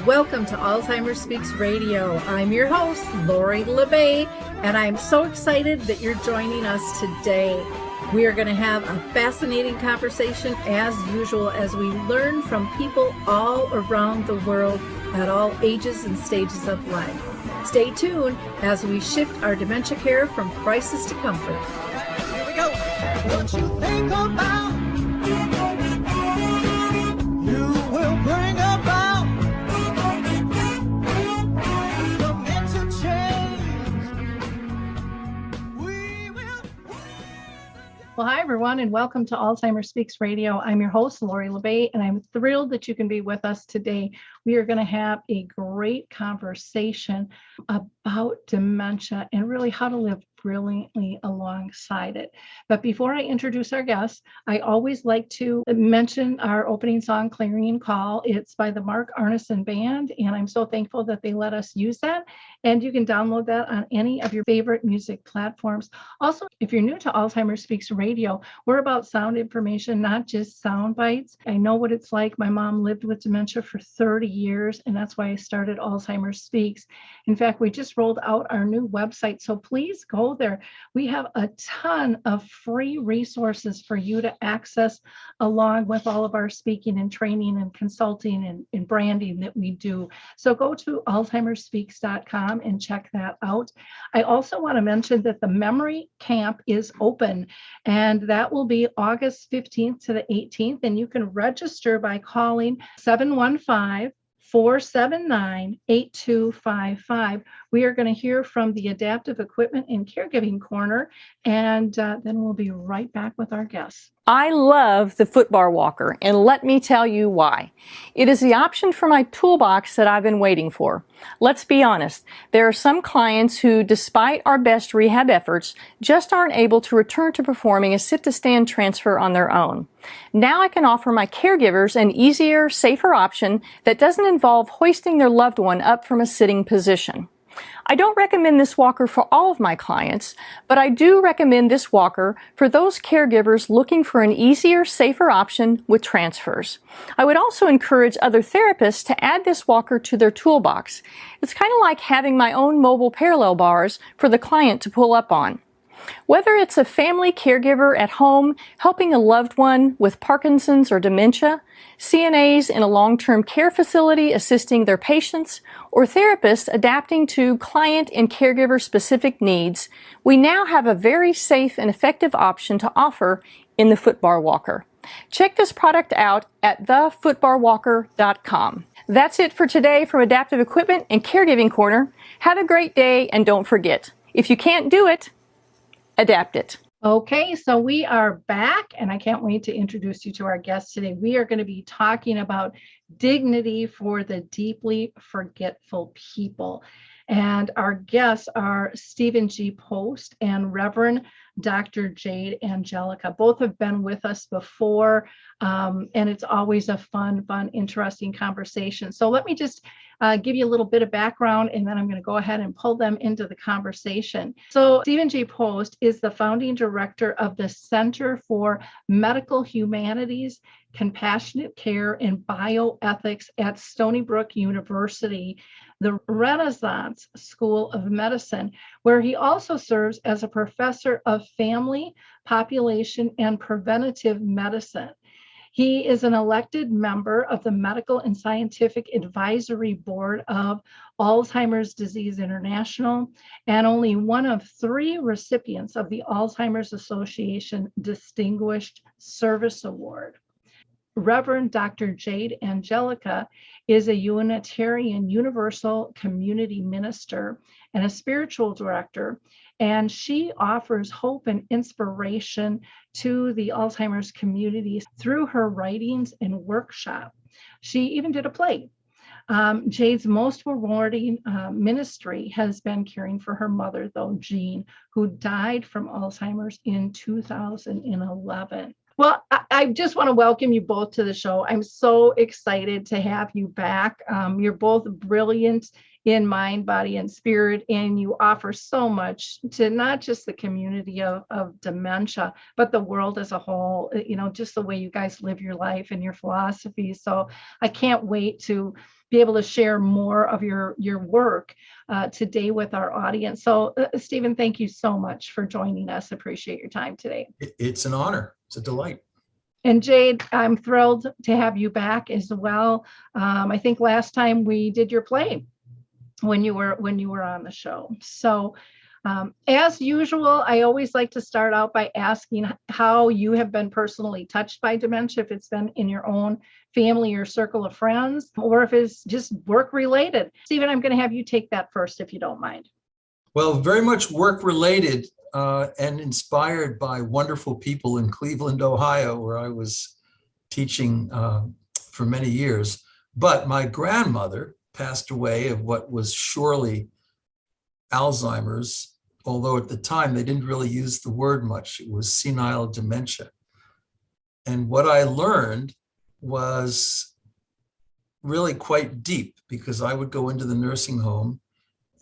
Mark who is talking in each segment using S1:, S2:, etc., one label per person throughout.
S1: Welcome to Alzheimer Speaks Radio. I'm your host, Lori LeBay, and I'm so excited that you're joining us today. We are going to have a fascinating conversation as usual as we learn from people all around the world at all ages and stages of life. Stay tuned as we shift our dementia care from crisis to comfort.
S2: Here we go. What you think about, you will bring about the mental change. We will.
S3: Well, hi, everyone, and welcome to Alzheimer Speaks Radio. I'm your host, Lori LeBay, and I'm thrilled that you can be with us today. We are going to have a great conversation about dementia and really how to live brilliantly alongside it. But before I introduce our guests, I always like to mention our opening song, Clarion Call. It's by the Mark Arneson Band, and I'm so thankful that they let us use that. And you can download that on any of your favorite music platforms. Also, if you're new to Alzheimer Speaks Radio, we're about sound information, not just sound bites. I know what it's like. My mom lived with dementia for 30 years, and that's why I started Alzheimer Speaks. In fact, we just rolled out our new website, so please go there. We have a ton of free resources for you to access, along with all of our speaking and training and consulting and branding that we do. So go to alzheimerspeaks.com and check that out. I also want to mention that the Memory Camp is open, and that will be August 15th to the 18th, and you can register by calling 715-479-8255. We are going to hear from the Adaptive Equipment and Caregiving Corner, and then we'll be right back with our guests.
S4: I love the footbar walker, and let me tell you why. It is the option for my toolbox that I've been waiting for. Let's be honest, there are some clients who, despite our best rehab efforts, just aren't able to return to performing a sit-to-stand transfer on their own. Now I can offer my caregivers an easier, safer option that doesn't involve hoisting their loved one up from a sitting position. I don't recommend this walker for all of my clients, but I do recommend this walker for those caregivers looking for an easier, safer option with transfers. I would also encourage other therapists to add this walker to their toolbox. It's kind of like having my own mobile parallel bars for the client to pull up on. Whether it's a family caregiver at home helping a loved one with Parkinson's or dementia, CNAs in a long-term care facility assisting their patients, or therapists adapting to client and caregiver specific needs, we now have a very safe and effective option to offer in the footbar walker. Check this product out at thefootbarwalker.com. That's it for today from Adaptive Equipment and Caregiving Corner. Have a great day, and don't forget, if you can't do it, adapt it.
S3: Okay, so we are back, and I can't wait to introduce you to our guest today. We are going to be talking about dignity for the deeply forgetful people. And our guests are Stephen G. Post and Reverend Dr. Jade Angelica. Both have been with us before, and it's always a fun, interesting conversation. So let me just give you a little bit of background, and then I'm going to go ahead and pull them into the conversation. So Stephen G. Post is the founding director of the Center for Medical Humanities, Compassionate Care, and Bioethics at Stony Brook University, the Renaissance School of Medicine, where he also serves as a professor of family, population, and preventative medicine. He is an elected member of the Medical and Scientific Advisory Board of Alzheimer's Disease International, and only one of 3 recipients of the Alzheimer's Association Distinguished Service Award. Reverend Dr. Jade Angelica is a Unitarian Universal Community Minister and a spiritual director, and she offers hope and inspiration to the Alzheimer's community through her writings and workshop. She even did a play. Jade's most rewarding ministry has been caring for her mother, though, Jean, who died from Alzheimer's in 2011. Well, I just want to welcome you both to the show. I'm so excited to have you back. You're both brilliant in mind, body, and spirit. And you offer so much to not just the community of dementia, but the world as a whole, just the way you guys live your life and your philosophy. So I can't wait to be able to share more of your work today with our audience. So Stephen, thank you so much for joining us. Appreciate your time today.
S5: It's an honor. It's a delight.
S3: And Jade, I'm thrilled to have you back as well. I think last time we did your play when you were on the show. So as usual, I always like to start out by asking how you have been personally touched by dementia, if it's been in your own family or circle of friends, or if it's just work related. Stephen, I'm going to have you take that first, if you don't mind.
S5: Well, very much work related and inspired by wonderful people in Cleveland, Ohio, where I was teaching for many years. But my grandmother passed away of what was surely Alzheimer's, although at the time they didn't really use the word much. It was senile dementia. And what I learned was really quite deep, because I would go into the nursing home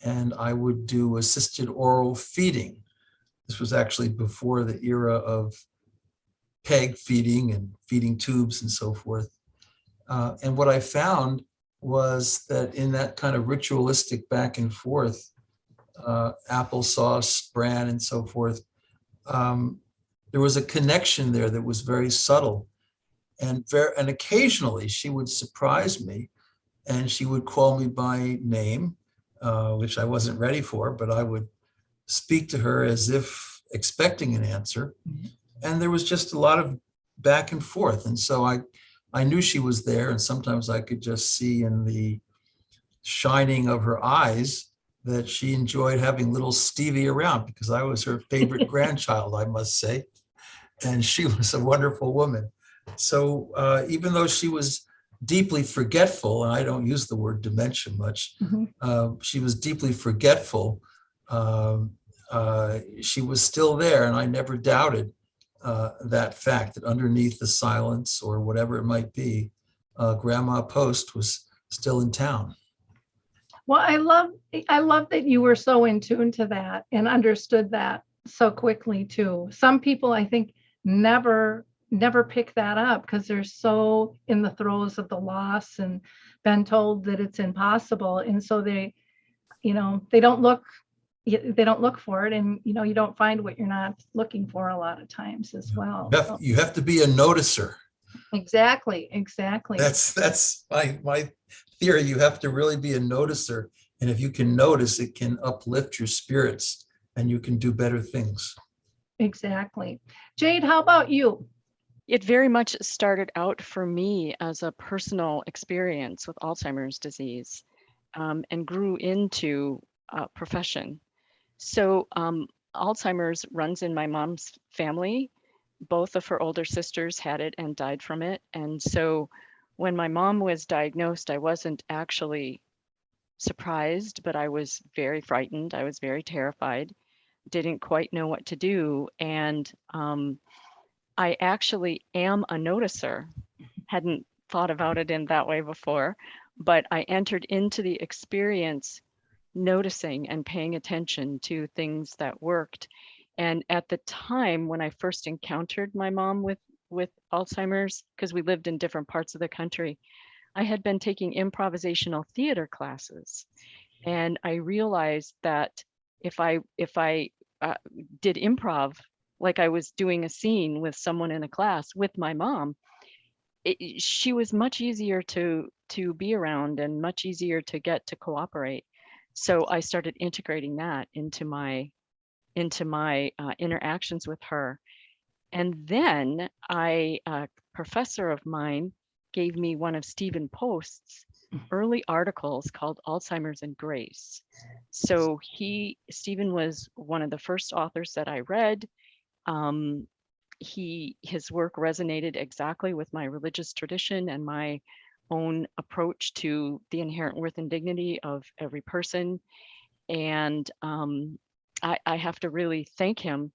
S5: and I would do assisted oral feeding. This was actually before the era of peg feeding and feeding tubes and so forth. And what I found was that in that kind of ritualistic back and forth, applesauce, bran, and so forth, there was a connection there that was very subtle. And occasionally she would surprise me and she would call me by name, which I wasn't ready for, but I would speak to her as if expecting an answer. And there was just a lot of back and forth. And so I knew she was there, and sometimes I could just see in the shining of her eyes that she enjoyed having little Stevie around, because I was her favorite grandchild, I must say. And she was a wonderful woman. So even though she was deeply forgetful, and I don't use the word dementia much, she was deeply forgetful. She was still there, and I never doubted that fact, that underneath the silence or whatever it might be, Grandma Post was still in town.
S3: Well, I love that you were so in tune to that and understood that so quickly too. Some people, I think, never pick that up because they're so in the throes of the loss and been told that it's impossible, and so they don't look for it, and you don't find what you're not looking for a lot of times as well.
S5: You have to be a noticer.
S3: Exactly.
S5: That's my theory. You have to really be a noticer, and if you can notice, it can uplift your spirits and you can do better things.
S3: Exactly. Jade, how about you?
S6: It very much started out for me as a personal experience with Alzheimer's disease, and grew into a profession. So Alzheimer's runs in my mom's family. Both of her older sisters had it and died from it. And so when my mom was diagnosed, I wasn't actually surprised, but I was very frightened. I was very terrified, didn't quite know what to do. And I actually am a noticer. Hadn't thought about it in that way before, but I entered into the experience noticing and paying attention to things that worked. And at the time when I first encountered my mom with Alzheimer's, because we lived in different parts of the country, I had been taking improvisational theater classes. And I realized that if I did improv, like I was doing a scene with someone in a class with my mom, she was much easier to be around and much easier to get to cooperate. So I started integrating that into my interactions with her. And then a professor of mine gave me one of Stephen Post's early articles called Alzheimer's and Grace. So Stephen was one of the first authors that I read. His work resonated exactly with my religious tradition and my own approach to the inherent worth and dignity of every person. And I have to really thank him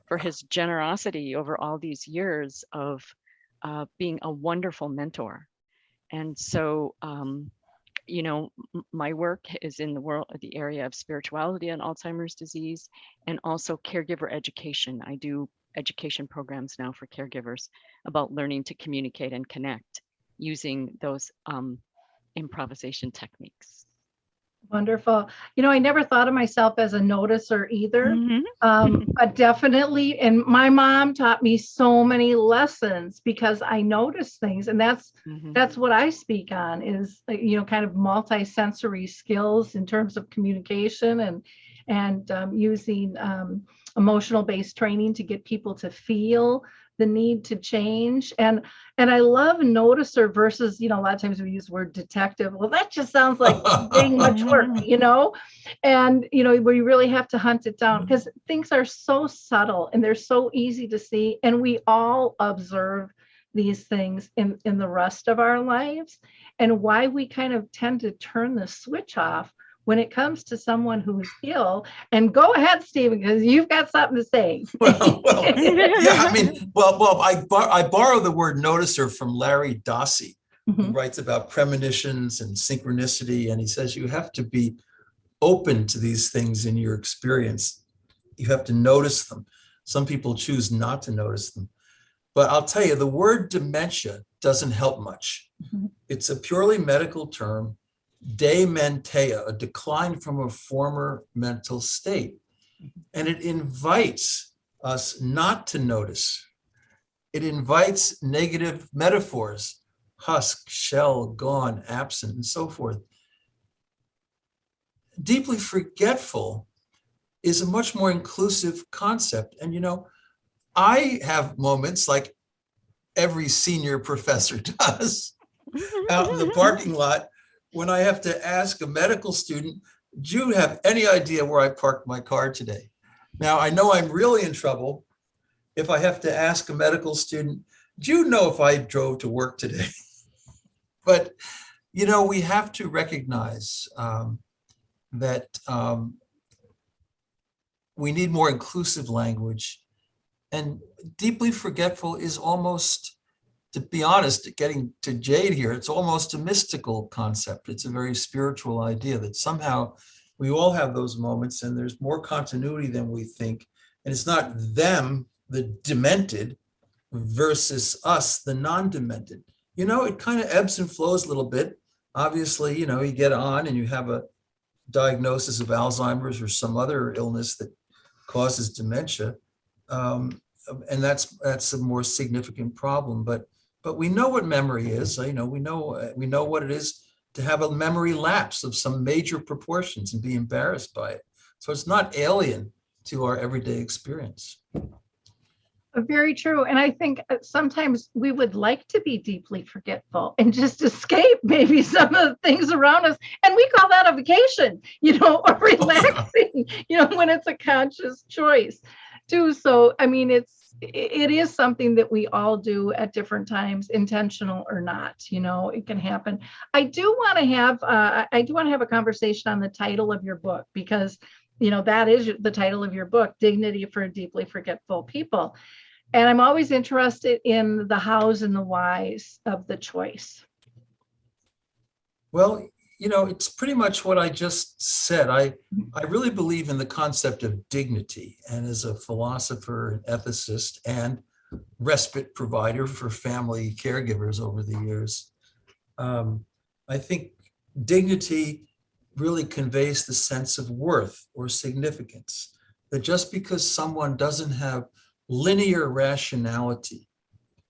S6: for his generosity over all these years of being a wonderful mentor. And so My work is in the area of spirituality and Alzheimer's disease, and also caregiver education. I do education programs now for caregivers about learning to communicate and connect using those improvisation techniques.
S3: Wonderful. I never thought of myself as a noticer either.
S6: Mhm.
S3: But definitely, and my mom taught me so many lessons because I notice things, and that's
S6: Mhm.
S3: what I speak on is kind of multi-sensory skills in terms of communication and using emotional based training to get people to feel the need to change. And I love noticer versus, a lot of times we use the word detective. Well, that just sounds like dang much work, and where you really have to hunt it down because things are so subtle and they're so easy to see, and we all observe these things in the rest of our lives, and why we kind of tend to turn the switch off when it comes to someone who's ill. And go ahead, Stephen, because you've got something to say.
S5: Well, yeah, I mean, I borrow the word noticer from Larry Dossey, who writes about premonitions and synchronicity, and he says you have to be open to these things in your experience. You have to notice them. Some people choose not to notice them. But I'll tell you, the word dementia doesn't help much. It's a purely medical term, dementia, a decline from a former mental state. And it invites us not to notice. It invites negative metaphors, husk, shell, gone, absent, and so forth. Deeply forgetful is a much more inclusive concept. And, I have moments like every senior professor does out in the parking lot when I have to ask a medical student, do you have any idea where I parked my car today? Now, I know I'm really in trouble if I have to ask a medical student, do you know if I drove to work today? But, we have to recognize that we need more inclusive language. And deeply forgetful is almost, to be honest, getting to Jade here, it's almost a mystical concept. It's a very spiritual idea that somehow we all have those moments and there's more continuity than we think. And it's not them, the demented, versus us, the non-demented. It kind of ebbs and flows a little bit. Obviously, you get on and you have a diagnosis of Alzheimer's or some other illness that causes dementia. And that's a more significant problem. But we know what memory is. We know what it is to have a memory lapse of some major proportions and be embarrassed by it. So it's not alien to our everyday experience.
S3: Very true. And I think sometimes we would like to be deeply forgetful and just escape maybe some of the things around us. And we call that a vacation, or relaxing, when it's a conscious choice too. So, I mean, it is something that we all do at different times, intentional or not, it can happen. I do want to have a conversation on the title of your book, because, that is the title of your book, Dignity for Deeply Forgetful People. And I'm always interested in the hows and the whys of the choice.
S5: Well, it's pretty much what I just said. I really believe in the concept of dignity. And as a philosopher, an ethicist, and respite provider for family caregivers over the years, I think dignity really conveys the sense of worth or significance. That just because someone doesn't have linear rationality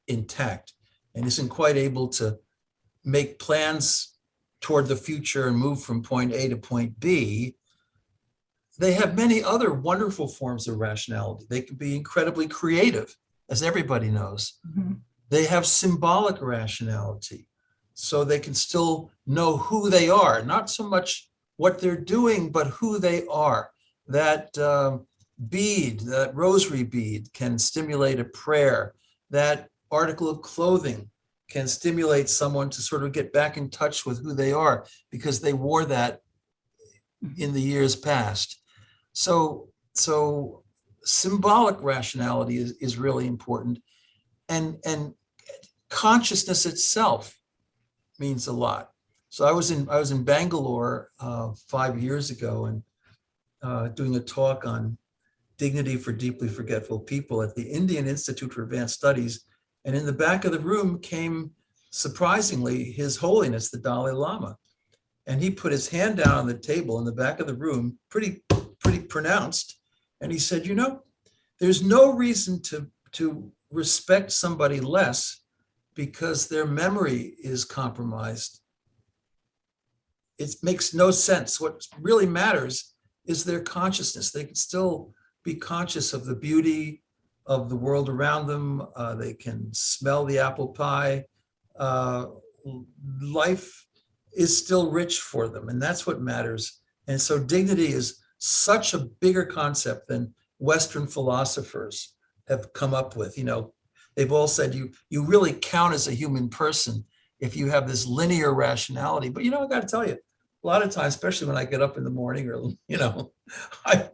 S5: intact and isn't quite able to make plans toward the future and move from point A to point B, they have many other wonderful forms of rationality. They can be incredibly creative, as everybody knows. They have symbolic rationality, so they can still know who they are, not so much what they're doing, but who they are. That bead, that rosary bead, can stimulate a prayer. That article of clothing can stimulate someone to sort of get back in touch with who they are because they wore that in the years past. So symbolic rationality is really important. And consciousness itself means a lot. So I was in Bangalore 5 years ago and doing a talk on dignity for deeply forgetful people at the Indian Institute for Advanced Studies. And in the back of the room came, surprisingly, His Holiness, the Dalai Lama. And he put his hand down on the table in the back of the room, pretty pronounced. And he said, you know, there's no reason to respect somebody less because their memory is compromised. It makes no sense. What really matters is their consciousness. They can still be conscious of the beauty of the world around them. They can smell the apple pie. Life is still rich for them, and that's what matters. And so dignity is such a bigger concept than Western philosophers have come up with. You know, they've all said you really count as a human person if you have this linear rationality. But you know, I got to tell you, a lot of times, especially when I get up in the morning, or you know, I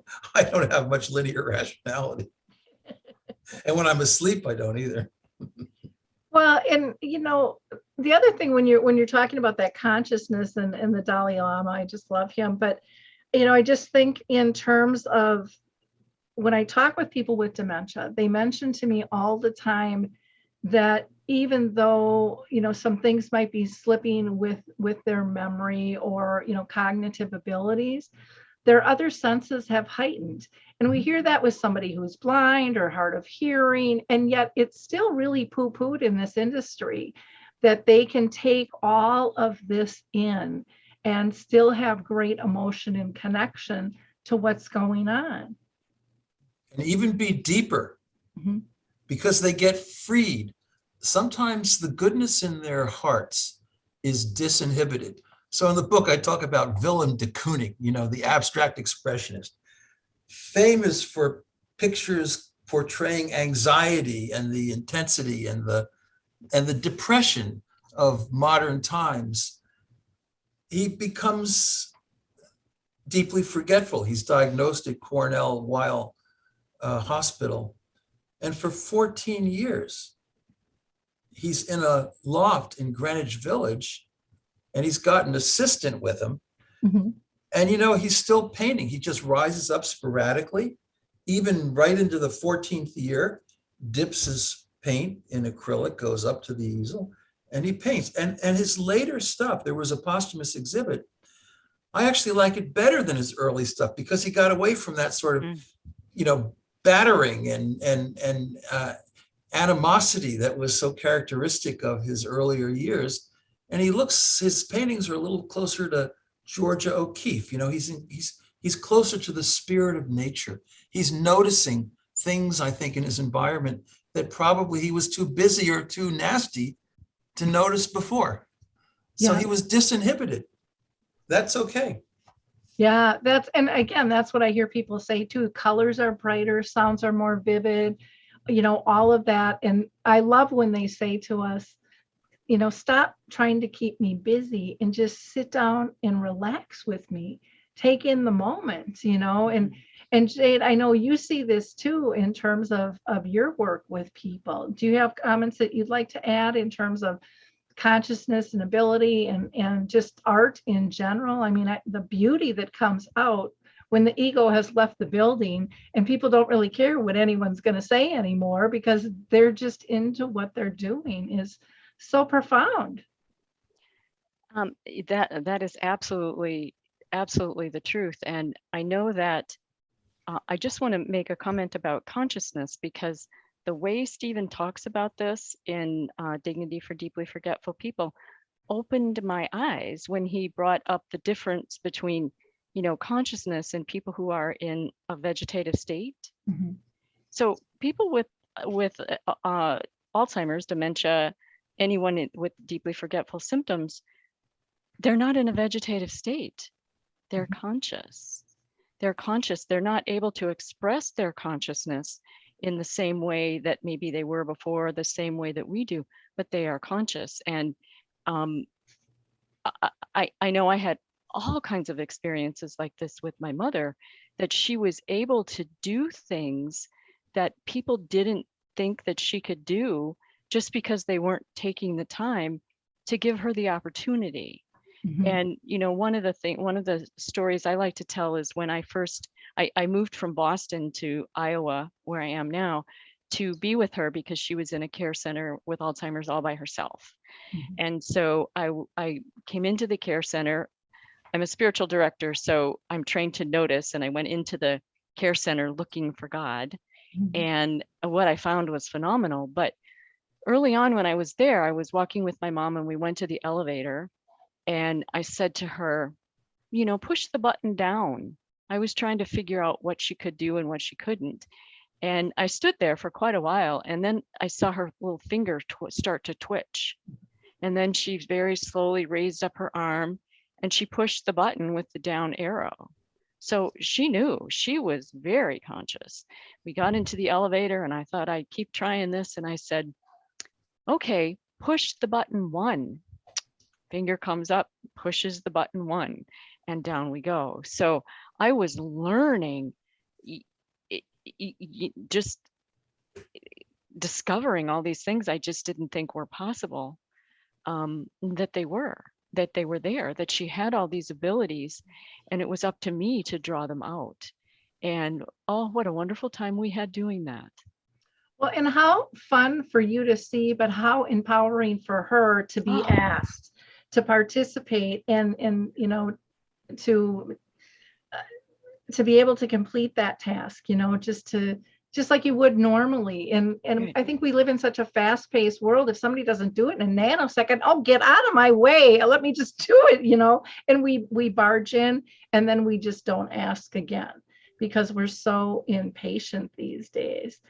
S5: don't have much linear rationality, and when I'm asleep, I don't either.
S3: Well, and you know, the other thing when you're talking about that consciousness and the Dalai Lama, I just love him. But you know, I just think in terms of when I talk with people with dementia, they mention to me all the time that even though, you know, some things might be slipping with their memory or, you know, cognitive abilities, their other senses have heightened. And we hear that with somebody who's blind or hard of hearing, and yet it's still really poo-pooed in this industry that they can take all of this in and still have great emotion and connection to what's going on.
S5: And even be deeper, because they get freed. Sometimes the goodness in their hearts is disinhibited. So in the book, I talk about Willem de Kooning, you know, the abstract expressionist, famous for pictures portraying anxiety and the intensity and the depression of modern times. He becomes deeply forgetful. He's diagnosed at Cornell Weill Hospital. And for 14 years, he's in a loft in Greenwich Village, and he's got an assistant with him. And, you know, he's still painting. He just rises up sporadically, even right into the 14th year, dips his paint in acrylic, goes up to the easel, and he paints. And his later stuff, there was a posthumous exhibit. I actually like it better than his early stuff because he got away from that sort of, you know, battering and animosity that was so characteristic of his earlier years. And his paintings are a little closer to Georgia O'Keeffe. You know, he's closer to the spirit of nature. He's noticing things, I think, in his environment that probably he was too busy or too nasty to notice before. So he was disinhibited. That's okay.
S3: Yeah, and again, that's what I hear people say too. Colors are brighter, sounds are more vivid, you know, all of that. And I love when they say to us, you know, stop trying to keep me busy and just sit down and relax with me. Take in the moment, you know, and Jade, I know you see this too in terms of your work with people. Do you have comments that you'd like to add in terms of consciousness and ability and just art in general? I mean, the beauty that comes out when the ego has left the building and people don't really care what anyone's going to say anymore because they're just into what they're doing is so profound.
S6: That is absolutely the truth. And I know that I just want to make a comment about consciousness, because the way Stephen talks about this in Dignity for Deeply Forgetful People opened my eyes when he brought up the difference between, you know, consciousness and people who are in a vegetative state. So people with Alzheimer's, dementia, anyone with deeply forgetful symptoms, they're not in a vegetative state. They're conscious. They're conscious. They're not able to express their consciousness in the same way that maybe they were before, the same way that we do, but they are conscious. And I know I had all kinds of experiences like this with my mother, that she was able to do things that people didn't think that she could do just because they weren't taking the time to give her the opportunity.
S3: Mhm.
S6: And, one of the stories I like to tell is when I moved from Boston to Iowa, where I am now, to be with her because she was in a care center with Alzheimer's all by herself.
S3: Mhm.
S6: And so I came into the care center. I'm a spiritual director, so I'm trained to notice. And I went into the care center looking for God.
S3: Mhm.
S6: And what I found was phenomenal. But early on when I was there, I was walking with my mom and we went to the elevator. And I said to her, push the button down. I was trying to figure out what she could do and what she couldn't. And I stood there for quite a while. And then I saw her little finger start to twitch. And then she very slowly raised up her arm and she pushed the button with the down arrow. So she knew, she was very conscious. We got into the elevator and I thought I'd keep trying this. And I said, okay, push the button 1. Finger comes up, pushes the button 1, and down we go. So I was learning, just discovering all these things I just didn't think were possible, that they were there, that she had all these abilities, and it was up to me to draw them out. And oh, what a wonderful time we had doing that.
S3: Well, and how fun for you to see, but how empowering for her to be asked to participate and to be able to complete that task, just like you would normally. And
S6: Right.
S3: I think we live in such a fast-paced world. If somebody doesn't do it in a nanosecond, oh, get out of my way. Let me just do it, and we barge in and then we just don't ask again because we're so impatient these days.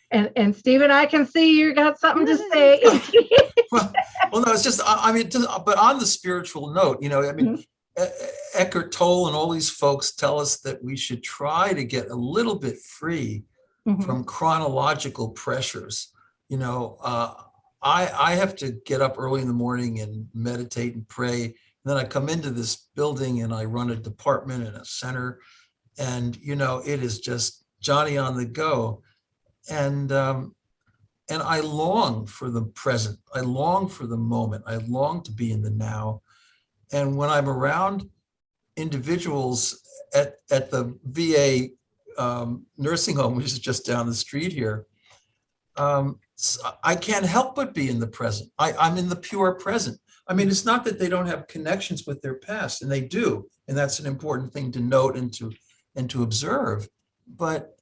S3: And Stephen, I can see you got something to say.
S5: Well, no, it's just, but on the spiritual note, Eckhart Tolle and all these folks tell us that we should try to get a little bit free from chronological pressures. I have to get up early in the morning and meditate and pray. And then I come into this building and I run a department and a center. And, it is just Johnny on the go. And I long for the present. I long for the moment. I long to be in the now. And when I'm around individuals at the VA nursing home, which is just down the street here, I can't help but be in the present. I'm in the pure present. I mean, it's not that they don't have connections with their past, and they do, and that's an important thing to note and to observe. But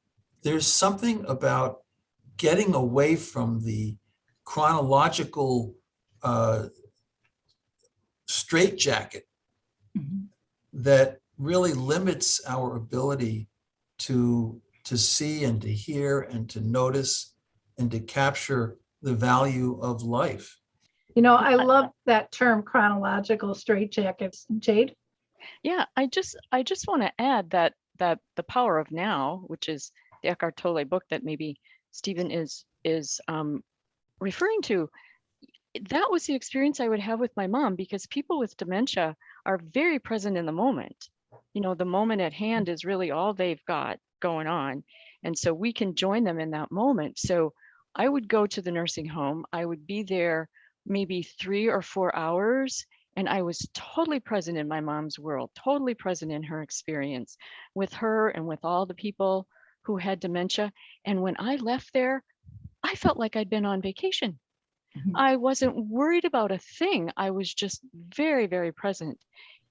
S5: there's something about getting away from the chronological straitjacket that really limits our ability to see and to hear and to notice and to capture the value of life.
S3: I love that term, chronological straitjackets. Jade?
S6: Yeah, I just want to add that the power of now, which is the Eckhart Tolle book that maybe Stephen is referring to, that was the experience I would have with my mom, because people with dementia are very present in the moment. The moment at hand is really all they've got going on. And so we can join them in that moment. So I would go to the nursing home. I would be there maybe 3 or 4 hours. And I was totally present in my mom's world, totally present in her experience with her and with all the people who had dementia. And when I left there, I felt like I'd been on vacation. I wasn't worried about a thing. I was just very, very present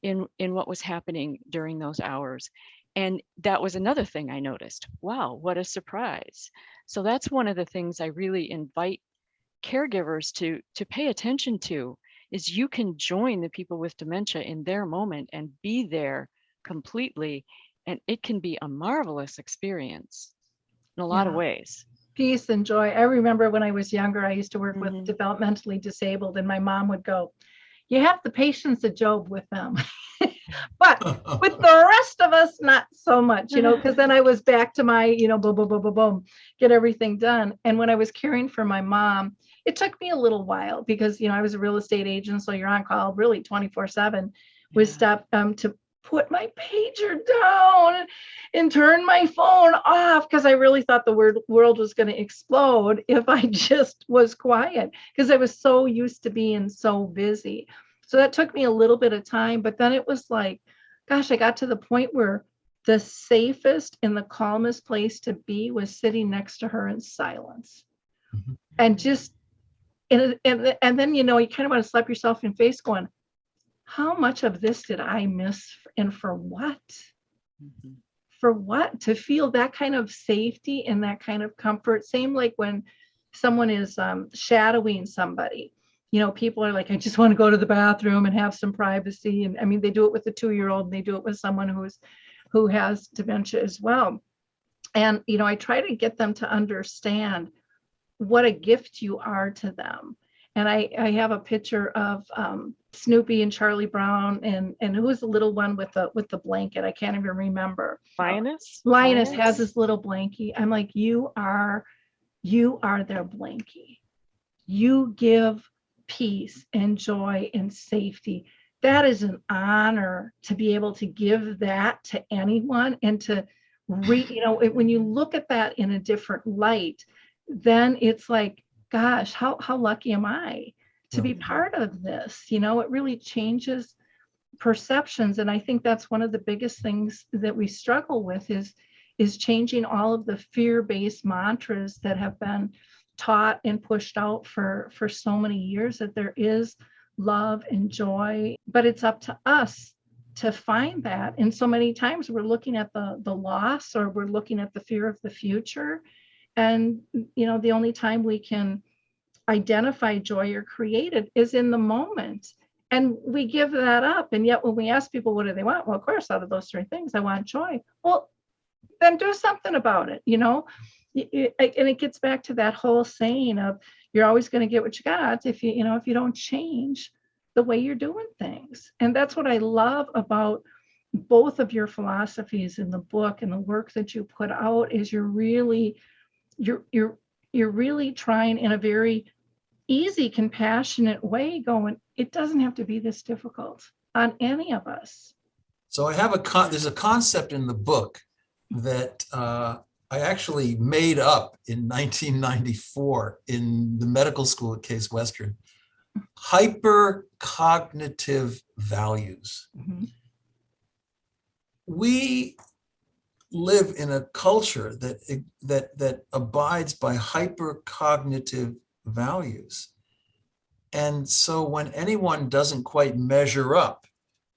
S6: in what was happening during those hours. And that was another thing I noticed. Wow, what a surprise. So that's one of the things I really invite caregivers to pay attention to, is you can join the people with dementia in their moment and be there completely. And it can be a marvelous experience in a lot of ways.
S3: Peace and joy. I remember when I was younger, I used to work with developmentally disabled, and my mom would go, you have the patience of Job with them. But with the rest of us, not so much, because then I was back to my, boom, boom, boom, boom, boom, get everything done. And when I was caring for my mom, it took me a little while because, I was a real estate agent. So you're on call really 24/7 with stuff to put my pager down and turn my phone off, because I really thought the world was going to explode if I just was quiet, because I was so used to being so busy. So that took me a little bit of time, but then it was like, gosh, I got to the point where the safest and the calmest place to be was sitting next to her in silence.
S5: Mhm.
S3: And just, and then, you kind of want to slap yourself in the face going, how much of this did I miss? And for what?
S6: Mhm.
S3: For what? To feel that kind of safety and that kind of comfort. Same like when someone is shadowing somebody. People are like, I just want to go to the bathroom and have some privacy. And I mean, they do it with a 2-year-old, and they do it with someone who has dementia as well. And, I try to get them to understand what a gift you are to them. And I have a picture of Snoopy and Charlie Brown, and who was the little one with the blanket? I can't even remember. Lioness has this little blankie. I'm like, you are their blankie. You give peace and joy and safety. That is an honor to be able to give that to anyone, and to when you look at that in a different light, then it's like, gosh, how lucky am I to be part of this? It really changes perceptions. And I think that's one of the biggest things that we struggle with is changing all of the fear-based mantras that have been taught and pushed out for so many years, that there is love and joy, but it's up to us to find that. And so many times we're looking at the loss, or we're looking at the fear of the future. And, the only time we can identify joy or create it is in the moment. And we give that up. And yet when we ask people, what do they want? Well, of course, out of those 3 things, I want joy. Well, then do something about it, And it gets back to that whole saying of, you're always going to get what you got if you don't change the way you're doing things. And that's what I love about both of your philosophies in the book and the work that you put out, is you're really trying in a very easy, compassionate way, going, it doesn't have to be this difficult on any of us.
S5: So there's a concept in the book that I actually made up in 1994 in the medical school at Case Western. Hypercognitive values.
S3: Mm-hmm.
S5: We live in a culture that abides by hypercognitive values. And so when anyone doesn't quite measure up,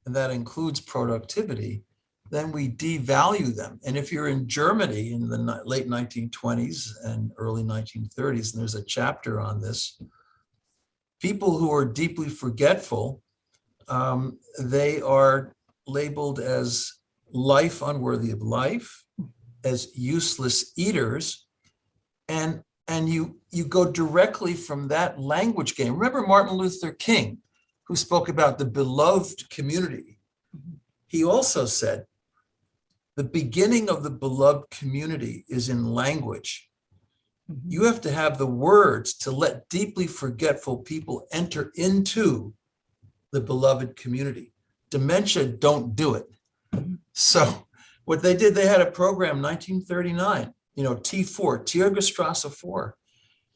S5: and that includes productivity, then we devalue them. And if you're in Germany in the late 1920s and early 1930s, and there's a chapter on this, people who are deeply forgetful, they are labeled as life unworthy of life, as useless eaters, and you go directly from that language game. Remember Martin Luther King, who spoke about the beloved community. He also said, the beginning of the beloved community is in language. You have to have the words to let deeply forgetful people enter into the beloved community. Dementia don't do it. So what they did, they had a program, 1939, T4, Tiergestrasse 4,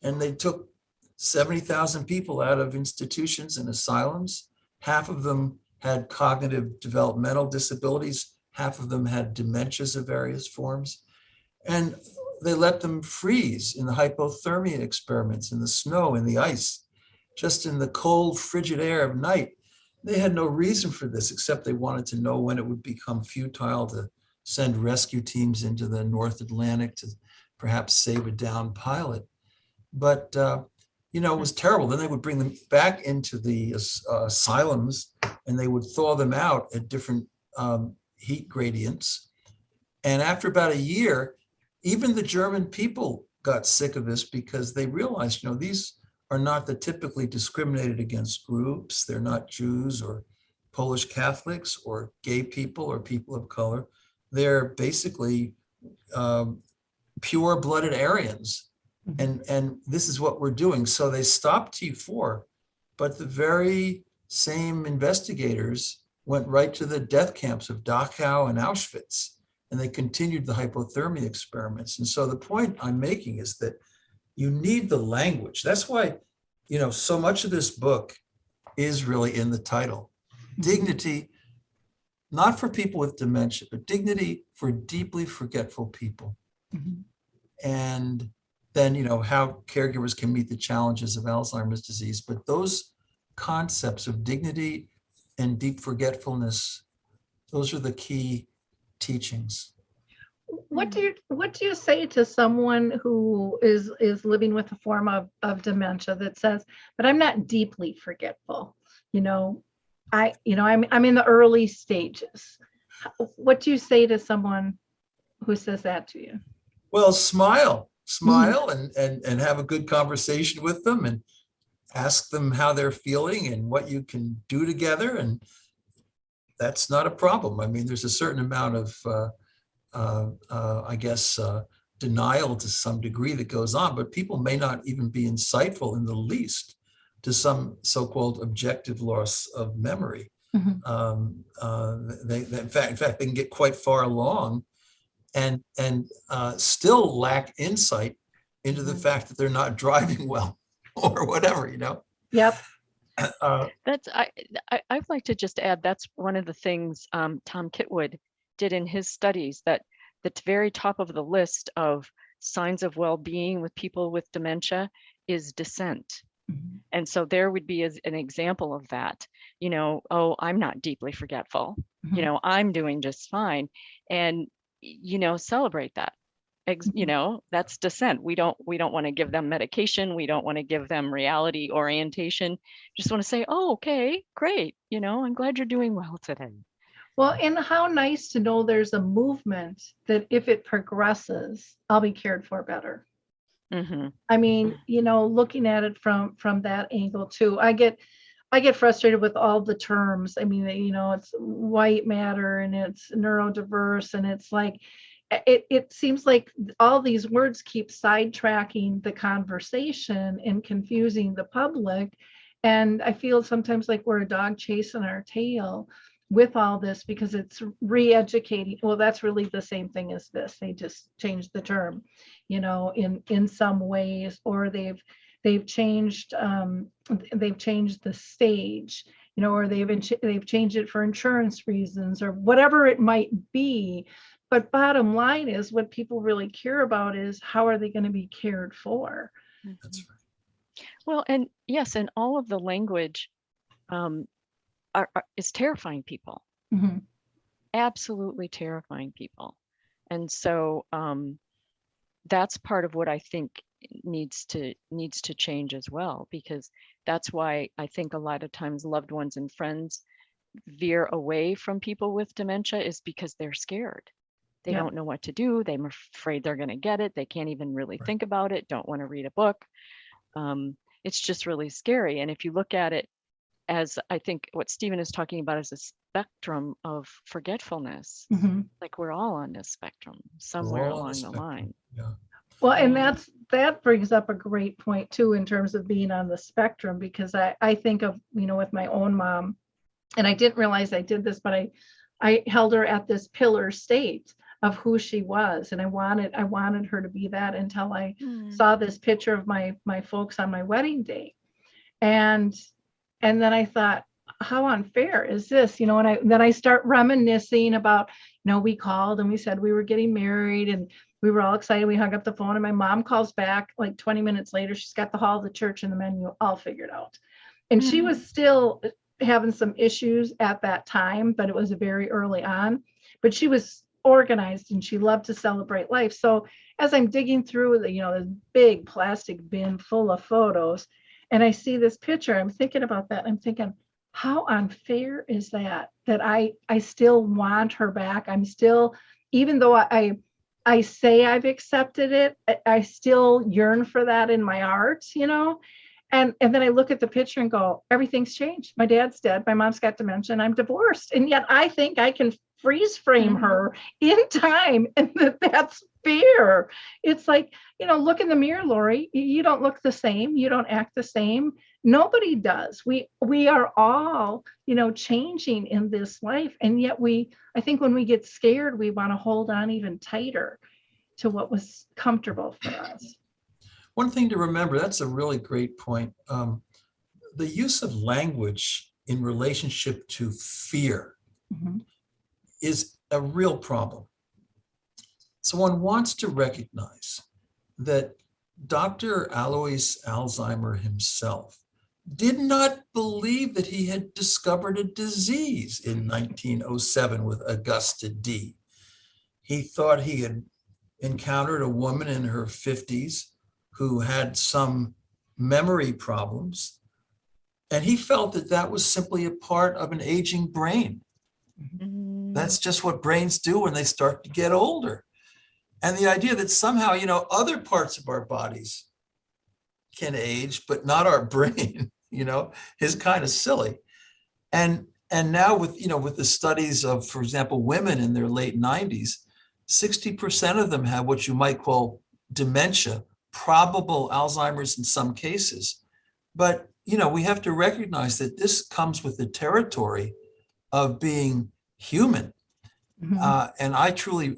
S5: and they took 70,000 people out of institutions and asylums. Half of them had cognitive developmental disabilities. Half of them had dementias of various forms. And they let them freeze in the hypothermia experiments, in the snow, in the ice, just in the cold, frigid air of night. They had no reason for this, except they wanted to know when it would become futile to send rescue teams into the North Atlantic to perhaps save a downed pilot. But, it was terrible. Then they would bring them back into the asylums, and they would thaw them out at different heat gradients. And after about a year, even the German people got sick of this, because they realized, these are not the typically discriminated against groups. They're not Jews or Polish Catholics or gay people or people of color. They're basically pure-blooded Aryans. And this is what we're doing. So they stopped T4, but the very same investigators went right to the death camps of Dachau and Auschwitz, and they continued the hypothermia experiments. And so the point I'm making is that you need the language. That's why, so much of this book is really in the title. Dignity, not for people with dementia, but dignity for deeply forgetful people.
S3: Mhm.
S5: And then, how caregivers can meet the challenges of Alzheimer's disease. But those concepts of dignity and deep forgetfulness, those are the key teachings.
S3: What do you say to someone who is living with a form of dementia that says, but I'm not deeply forgetful, I'm in the early stages. What do you say to someone who says that to you?
S5: Well, smile and have a good conversation with them and ask them how they're feeling and what you can do together. And that's not a problem. I mean, there's a certain amount of, denial to some degree that goes on, but people may not even be insightful in the least to some so-called objective loss of memory. They in fact, they can get quite far along and still lack insight into the fact that they're not driving well or whatever,
S3: Yep.
S6: I'd like to just add, that's one of the things Tom Kitwood did in his studies, that the very top of the list of signs of well-being with people with dementia is dissent. And so there would be an example of that, oh, I'm not deeply forgetful, I'm doing just fine. And, celebrate that. That's dissent. We don't want to give them medication. We don't want to give them reality orientation. Just want to say, oh, okay, great. I'm glad you're doing well today.
S3: Well, and how nice to know there's a movement that if it progresses, I'll be cared for better. I mean, looking at it from that angle too, I get frustrated with all the terms. I mean, it's white matter and it's neurodiverse, and it's like, it seems like all these words keep sidetracking the conversation and confusing the public. And I feel sometimes like we're a dog chasing our tail with all this, because it's re-educating. Well, that's really the same thing as this. They just changed the term, in some ways, or they've changed the stage, or they've changed it for insurance reasons or whatever it might be. But bottom line is, what people really care about is, how are they going to be cared for?
S5: That's right.
S6: Well, and yes, and all of the language is terrifying people. Absolutely terrifying people. And so that's part of what I think needs to change as well, because that's why I think a lot of times loved ones and friends veer away from people with dementia, is because they're scared. They don't know what to do. They're afraid they're going to get it. They can't even really think about it, don't want to read a book. It's just really scary. And if you look at it as, I think what Stephen is talking about is a spectrum of forgetfulness, like we're all on this spectrum somewhere along the line.
S5: Yeah.
S3: Well, and that brings up a great point too, in terms of being on the spectrum, because I think of, with my own mom, and I didn't realize I did this, but I held her at this pillar state of who she was. And I wanted her to be that until I saw this picture of my folks on my wedding day. And then I thought, how unfair is this? And then I start reminiscing about, we called and we said we were getting married and we were all excited. We hung up the phone and my mom calls back like 20 minutes later. She's got the hall of the church and the menu all figured out. And she was still having some issues at that time, but it was very early on. But she was organized and she loved to celebrate life. So as I'm digging through this big plastic bin full of photos, and I see this picture, I'm thinking about that. I'm thinking, how unfair is that I still want her back. I'm still, even though I say I've accepted it, I still yearn for that in my heart, And then I look at the picture and go, everything's changed. My dad's dead. My mom's got dementia and I'm divorced. And yet I think I can freeze frame her in time, and that's fair. It's like, look in the mirror, Lori. You don't look the same. You don't act the same. Nobody does. We are all, changing in this life. And yet I think when we get scared, we want to hold on even tighter to what was comfortable for us.
S5: One thing to remember, that's a really great point. the use of language in relationship to fear is a real problem. So one wants to recognize that Dr. Alois Alzheimer himself did not believe that he had discovered a disease in 1907 with Augusta D. He thought he had encountered a woman in her 50s who had some memory problems, and he felt that that was simply a part of an aging brain. That's just what brains do when they start to get older. And the idea that somehow, other parts of our bodies can age, but not our brain, is kind of silly. And now with the studies of, for example, women in their late 90s, 60% of them have what you might call dementia, probable Alzheimer's in some cases. But, we have to recognize that this comes with the territory of being human. And I truly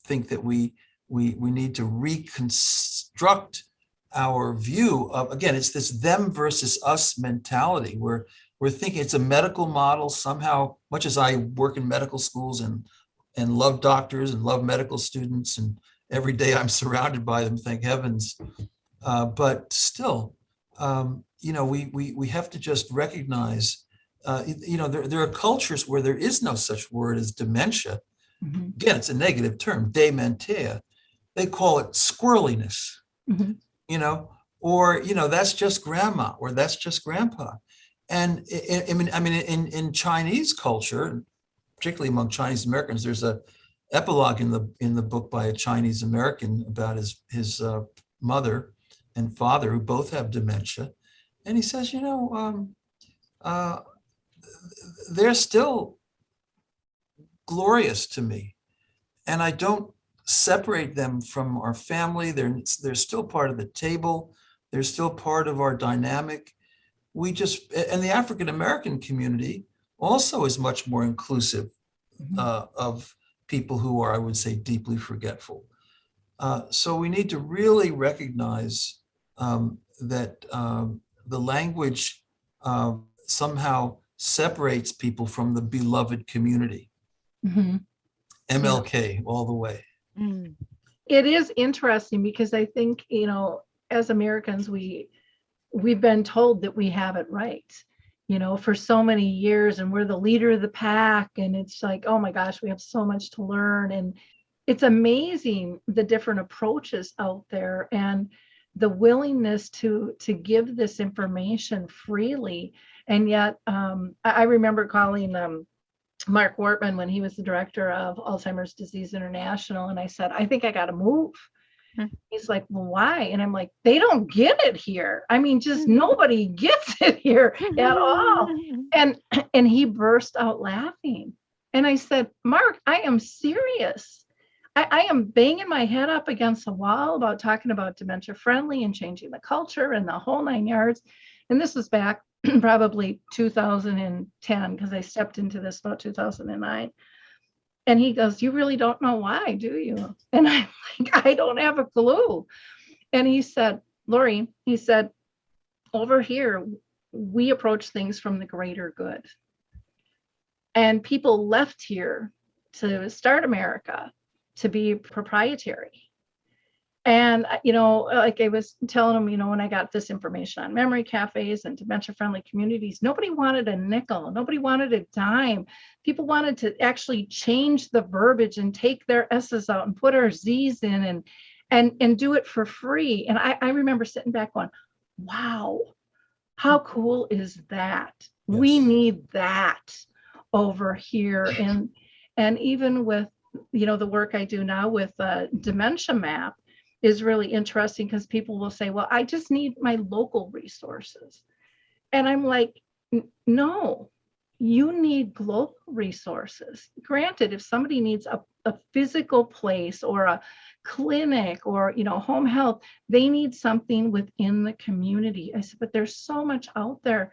S5: think that we need to reconstruct our view of, again, it's this them versus us mentality where we're thinking it's a medical model somehow, much as I work in medical schools and love doctors and love medical students, and every day I'm surrounded by them, thank heavens. But still, we have to just recognize, there are cultures where there is no such word as dementia. Again, it's a negative term, dementia. They call it squirreliness, or, that's just grandma, or that's just grandpa. And in Chinese culture, particularly among Chinese Americans, there's a epilogue in the book by a Chinese American about his mother and father, who both have dementia. And he says, they're still glorious to me, and I don't separate them from our family. They're still part of the table. They're still part of our dynamic. And the African American community also is much more inclusive of people who are, I would say, deeply forgetful. So we need to really recognize that the language somehow separates people from the beloved community. MLK all the way.
S3: It is interesting because I think, as Americans, we've been told that we have it right, for so many years, and we're the leader of the pack. And it's like, oh my gosh, we have so much to learn. And it's amazing the different approaches out there and the willingness to give this information freely. And yet, I remember calling Mark Wortman when he was the director of Alzheimer's Disease International. And I said, I think I got to move. He's like, well, why? And I'm like, they don't get it here. I mean, just nobody gets it here at all. And he burst out laughing. And I said, Mark, I am serious. I am banging my head up against the wall about talking about dementia friendly and changing the culture and the whole 9 yards. And this was back probably 2010, because I stepped into this about 2009. And he goes, you really don't know why, do you? And I'm like, I don't have a clue. And he said, Lori, he said, over here, we approach things from the greater good. And people left here to start America to be proprietary. And, like I was telling him, when I got this information on memory cafes and dementia-friendly communities, nobody wanted a nickel. Nobody wanted a dime. People wanted to actually change the verbiage and take their S's out and put our Z's in and do it for free. And I remember sitting back going, wow, how cool is that? Yes. We need that over here. And even with, the work I do now with Dementia Map, is really interesting because people will say, well, I just need my local resources. And I'm like, no, you need global resources. Granted, if somebody needs a physical place or a clinic or, home health, they need something within the community. I said, but there's so much out there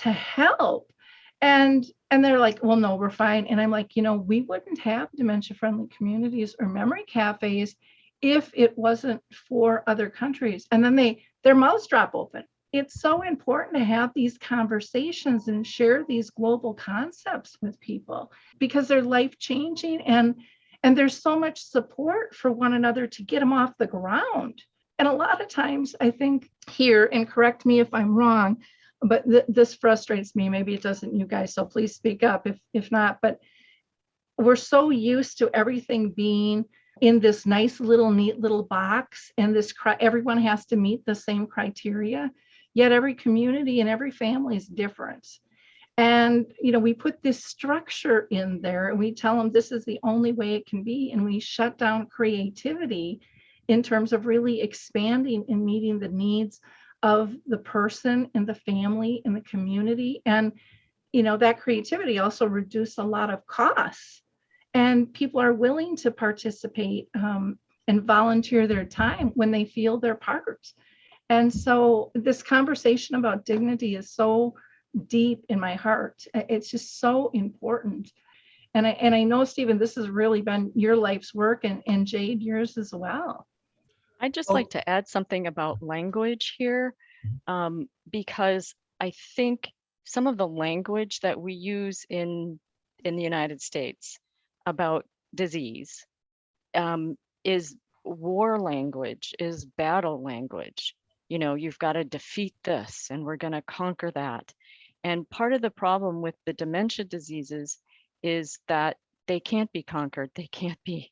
S3: to help. And they're like, well, no, we're fine. And I'm like, we wouldn't have dementia-friendly communities or memory cafes if it wasn't for other countries. And then their mouths drop open. it's so important to have these conversations and share these global concepts with people because they're life changing, and there's so much support for one another to get them off the ground. And a lot of times I think here, and correct me if I'm wrong, but this frustrates me. Maybe it doesn't you guys, so please speak up if not. But we're so used to everything being in this nice little neat little box, and everyone has to meet the same criteria, yet every community and every family is different. And we put this structure in there and we tell them this is the only way it can be, and we shut down creativity in terms of really expanding and meeting the needs of the person and the family and the community. And that creativity also reduced a lot of costs, and people are willing to participate and volunteer their time when they feel their part. And so this conversation about dignity is so deep in my heart. It's just so important. And I know, Stephen, this has really been your life's work, and Jade, yours as well.
S6: I'd just like to add something about language here, because I think some of the language that we use in the United States about disease is war language, is battle language. You've got to defeat this and we're going to conquer that. And part of the problem with the dementia diseases is that they can't be conquered. They can't be,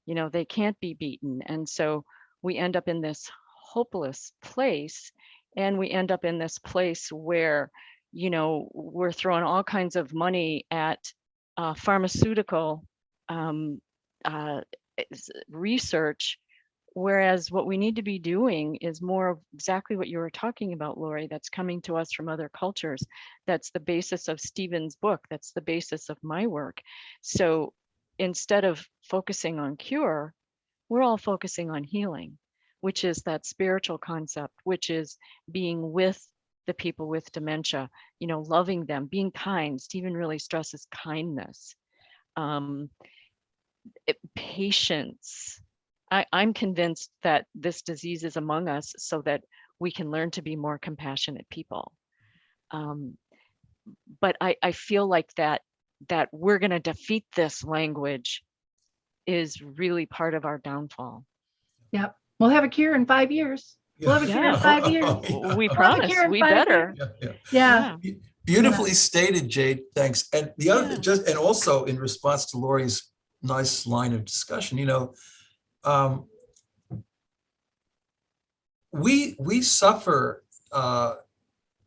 S6: they can't be beaten. And so we end up in this hopeless place, and we end up in this place where, we're throwing all kinds of money at pharmaceutical research, whereas what we need to be doing is more of exactly what you were talking about, Lori, that's coming to us from other cultures. That's the basis of Stephen's book. That's the basis of my work. So instead of focusing on cure, we're all focusing on healing, which is that spiritual concept, which is being with the people with dementia, loving them, being kind. Stephen really stresses kindness, patience. I'm convinced that this disease is among us so that we can learn to be more compassionate people. But I feel like that we're going to defeat this language is really part of our downfall.
S3: Yep. We'll have a cure in 5 years. We'll have a cure in 5 years.
S6: We promise. We better.
S3: Yeah.
S5: Beautifully stated, Jade. Thanks. And the other, and also in response to Lori's nice line of discussion, we suffer an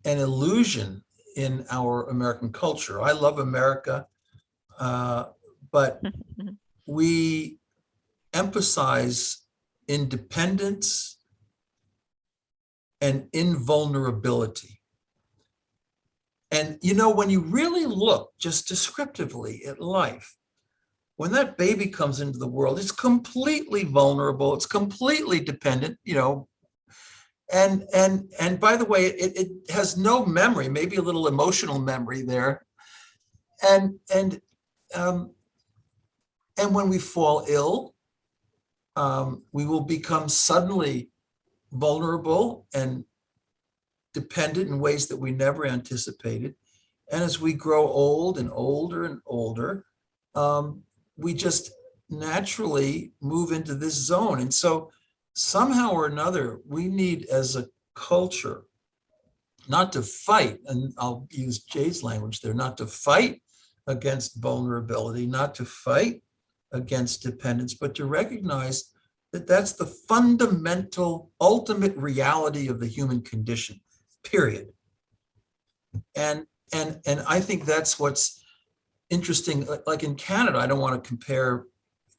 S5: illusion in our American culture. I love America, but we emphasize independence and invulnerability. And when you really look just descriptively at life, when that baby comes into the world, it's completely vulnerable, it's completely dependent, and by the way, it has no memory, maybe a little emotional memory there. And when we fall ill, we will become suddenly vulnerable and dependent in ways that we never anticipated. And as we grow old and older and older, we just naturally move into this zone. And so somehow or another, we need as a culture not to fight, and I'll use Jade's language there, not to fight against vulnerability, not to fight against dependence, but to recognize that that's the fundamental, ultimate reality of the human condition, period. And I think that's what's interesting. Like in Canada, I don't want to compare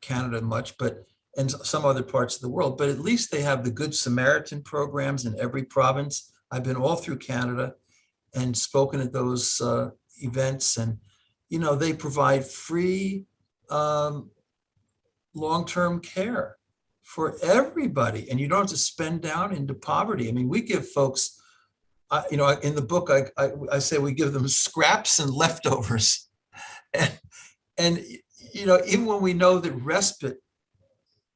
S5: Canada much, but and some other parts of the world, but at least they have the Good Samaritan programs in every province. I've been all through Canada and spoken at those events, and they provide free long-term care for everybody, and you don't have to spend down into poverty. I mean, we give folks, in the book, I say we give them scraps and leftovers, and even when we know that respite,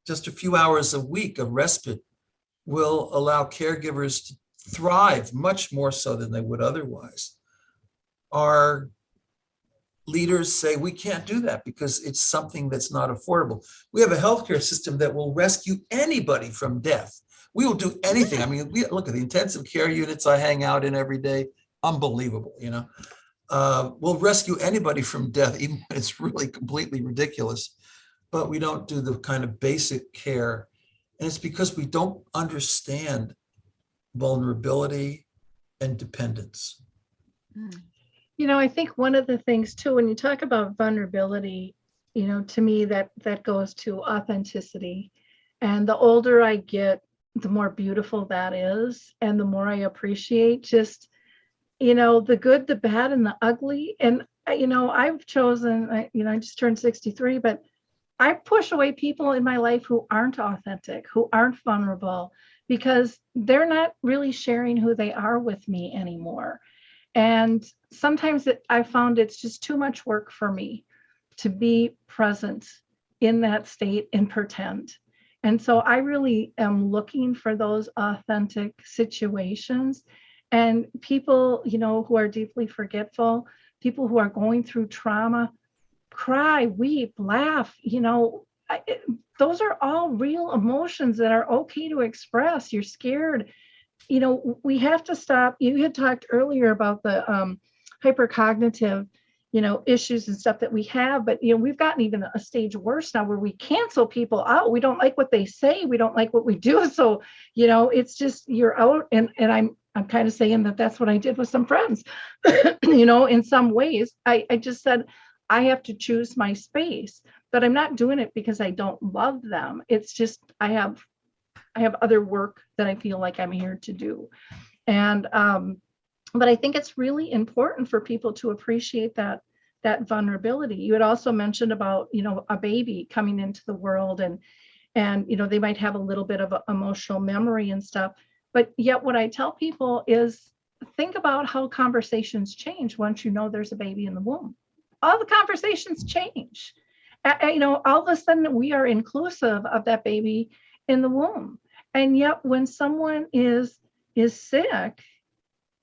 S5: just a few hours a week of respite, will allow caregivers to thrive much more so than they would otherwise. Our leaders say we can't do that because it's something that's not affordable. We have a healthcare system that will rescue anybody from death. We will do anything. I mean, look at the intensive care units I hang out in every day. Unbelievable, you know. We'll rescue anybody from death, even when it's really completely ridiculous. But we don't do the kind of basic care. And it's because we don't understand vulnerability and dependence.
S3: You know, I think one of the things too, when you talk about vulnerability, you know, to me that goes to authenticity. And the older I get, the more beautiful that is, and the more I appreciate just, you know, the good, the bad, and the ugly. And you know, I've chosen, you know, I just turned 63, but I push away people in my life who aren't authentic, who aren't vulnerable, because they're not really sharing who they are with me anymore. And sometimes I found it's just too much work for me to be present in that state and pretend. And so I really am looking for those authentic situations, and people, you know, who are deeply forgetful, people who are going through trauma, cry, weep, laugh, you know, those are all real emotions that are okay to express. You're scared. You know, we have to stop. You had talked earlier about the hypercognitive, you know, issues and stuff that we have, but, you know, we've gotten even a stage worse now where we cancel people out. We don't like what they say. We don't like what we do. So, you know, it's just, you're out. And I'm kind of saying that that's what I did with some friends, you know, in some ways. I just said, I have to choose my space, but I'm not doing it because I don't love them. It's just, I have other work that I feel like I'm here to do. And, but I think it's really important for people to appreciate that vulnerability. You had also mentioned about, you know, a baby coming into the world, and, you know, they might have a little bit of emotional memory and stuff. But yet what I tell people is, think about how conversations change once you know there's a baby in the womb. All the conversations change. You know, all of a sudden we are inclusive of that baby in the womb. And yet when someone is sick,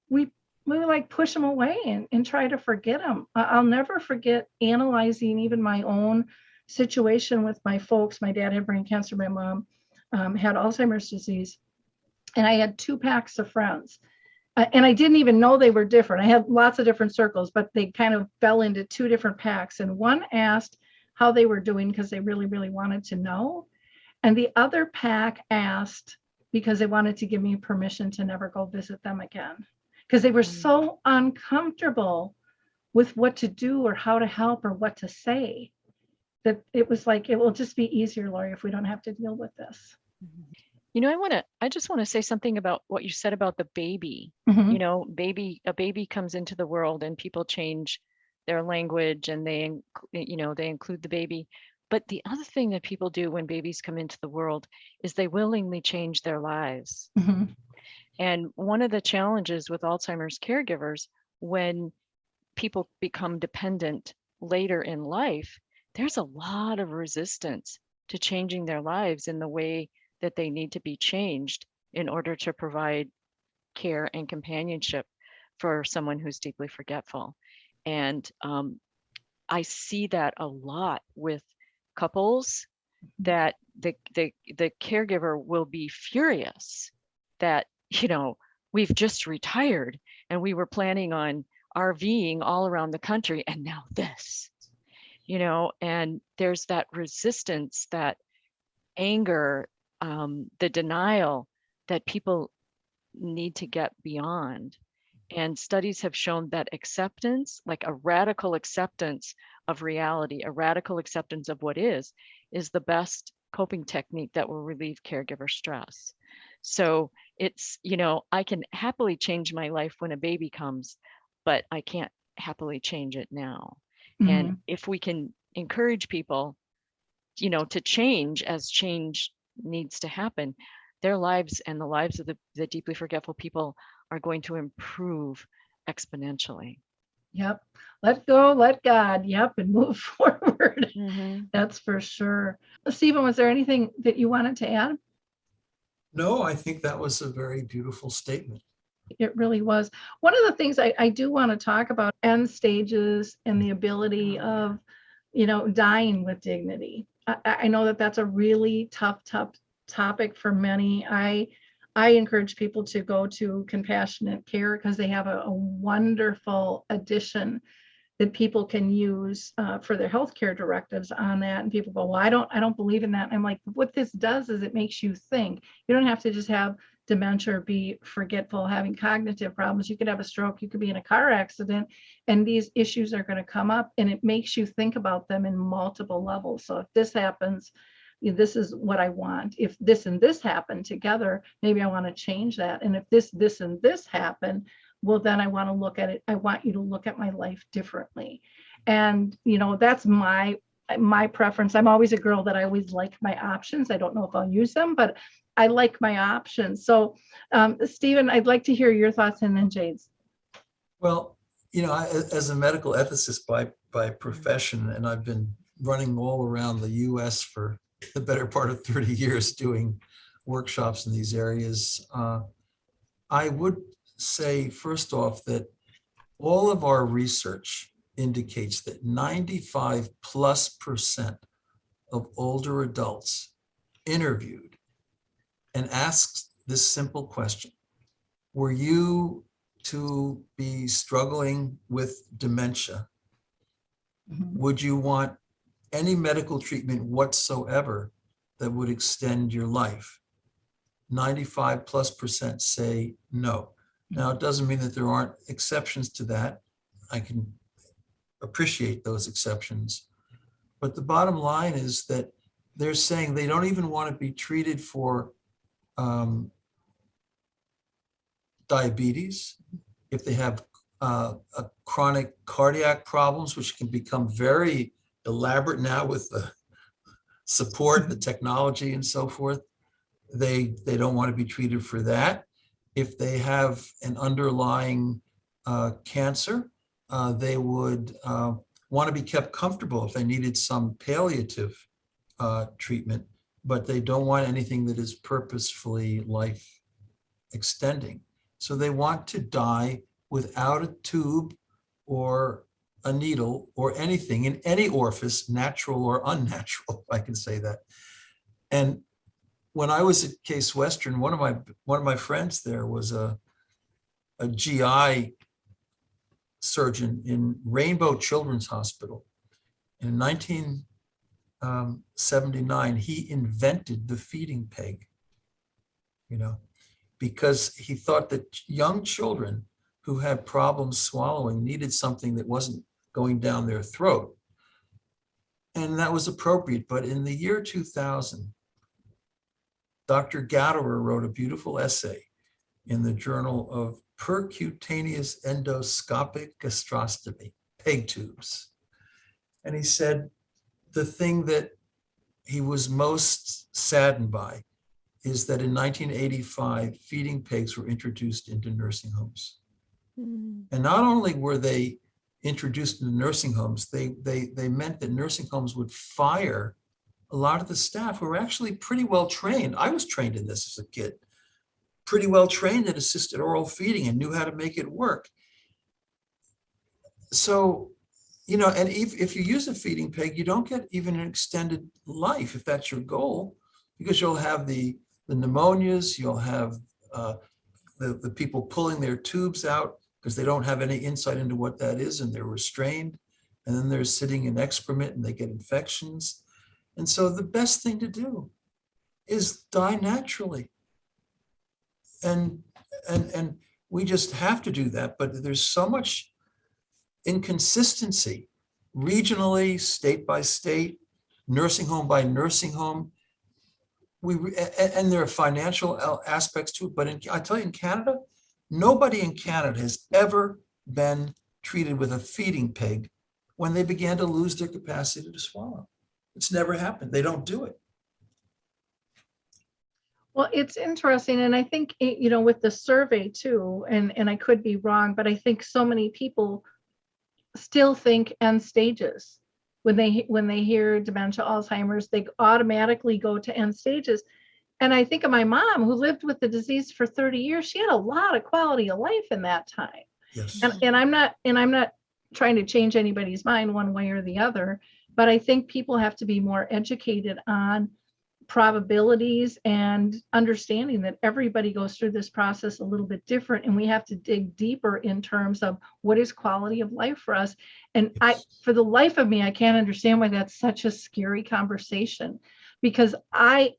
S3: we like push them away and try to forget them. I'll never forget analyzing even my own situation with my folks. My dad had brain cancer. My mom had Alzheimer's disease. And I had 2 packs of friends. And I didn't even know they were different. I had lots of different circles, but they kind of fell into 2 different packs. And one asked how they were doing because they really, really wanted to know. And the other pack asked because they wanted to give me permission to never go visit them again, because they were so uncomfortable with what to do or how to help or what to say, that it was like, it will just be easier, Lori, if we don't have to deal with this.
S6: You know, I just want to say something about what you said about the baby.
S3: Mhm.
S6: You know, a baby comes into the world and people change their language, and they include the baby. But the other thing that people do when babies come into the world is they willingly change their lives.
S3: Mhm.
S6: And one of the challenges with Alzheimer's caregivers, when people become dependent later in life, there's a lot of resistance to changing their lives in the way that they need to be changed in order to provide care and companionship for someone who's deeply forgetful. And I see that a lot with couples, that the caregiver will be furious that, you know, we've just retired and we were planning on RVing all around the country, and now this, you know, and there's that resistance, that anger, the denial that people need to get beyond. And studies have shown that acceptance, like a radical acceptance of reality, a radical acceptance of what is the best coping technique that will relieve caregiver stress. So it's, you know, I can happily change my life when a baby comes, but I can't happily change it now.
S3: Mhm.
S6: And if we can encourage people, you know, to change as change needs to happen, their lives and the lives of the deeply forgetful people are going to improve exponentially.
S3: Yep. Let go, let God. Yep. And move forward.
S6: Mm-hmm.
S3: That's for sure. Stephen, was there anything that you wanted to add?
S5: No, I think that was a very beautiful statement.
S3: It really was. One of the things I do want to talk about end stages and the ability of, dying with dignity. I know that that's a really tough topic for many. I encourage people to go to compassionate care because they have a wonderful addition that people can use for their healthcare directives on that. And people go, well, I don't believe in that. And I'm like, what this does is it makes you think. You don't have to just have dementia or be forgetful, having cognitive problems. You could have a stroke, you could be in a car accident, and these issues are going to come up, and it makes you think about them in multiple levels. So if this happens, this is what I want. If this and this happen together, maybe I want to change that. And if this and this happen, well, then I want to look at it. I want you to look at my life differently. And, that's my preference. I'm always a girl that I always like my options. I don't know if I'll use them, but I like my options. So, Stephen, I'd like to hear your thoughts, and then Jade's.
S5: Well, as a medical ethicist by profession, and I've been running all around the US for the better part of 30 years doing workshops in these areas, I would say, first off, that all of our research indicates that 95+% of older adults interviewed and asked this simple question: were you to be struggling with dementia, would you want any medical treatment whatsoever that would extend your life? 95+% say no. Now, it doesn't mean that there aren't exceptions to that. I can appreciate those exceptions. But the bottom line is that they're saying they don't even want to be treated for diabetes, if they have chronic cardiac problems, which can become very elaborate now with the support, the technology, and so forth. They don't want to be treated for that. If they have an underlying cancer, they would want to be kept comfortable if they needed some palliative treatment, but they don't want anything that is purposefully life extending. So they want to die without a tube or a needle or anything in any orifice, natural or unnatural, if I can say that. And when I was at Case Western, one of my friends there was a GI surgeon in Rainbow Children's Hospital. In 1979, he invented the feeding peg, because he thought that young children who had problems swallowing needed something that wasn't going down their throat. And that was appropriate. But in the year 2000, Dr. Gatterer wrote a beautiful essay in the Journal of Percutaneous Endoscopic Gastrostomy, peg tubes. And he said the thing that he was most saddened by is that in 1985, feeding pegs were introduced into nursing homes. And not only were they introduced into nursing homes, they meant that nursing homes would fire a lot of the staff who were actually pretty well trained. I was trained in this as a kid, pretty well trained in assisted oral feeding and knew how to make it work. So, and if you use a feeding peg, you don't get even an extended life if that's your goal, because you'll have the pneumonias, you'll have the people pulling their tubes out because they don't have any insight into what that is and they're restrained. And then they're sitting in excrement and they get infections. And so the best thing to do is die naturally. And we just have to do that. But there's so much inconsistency regionally, state by state, nursing home by nursing home. And there are financial aspects to it. But I tell you, in Canada, nobody in Canada has ever been treated with a feeding peg when they began to lose their capacity to swallow. It's never happened. They don't do it.
S3: Well, it's interesting. And I think, with the survey too, and I could be wrong, but I think so many people still think end stages. When they hear dementia, Alzheimer's, they automatically go to end stages. And I think of my mom who lived with the disease for 30 years. She had a lot of quality of life in that time.
S5: Yes.
S3: And I'm not trying to change anybody's mind one way or the other, but I think people have to be more educated on probabilities and understanding that everybody goes through this process a little bit different, and we have to dig deeper in terms of what is quality of life for us. And for the life of me, I can't understand why that's such a scary conversation, because I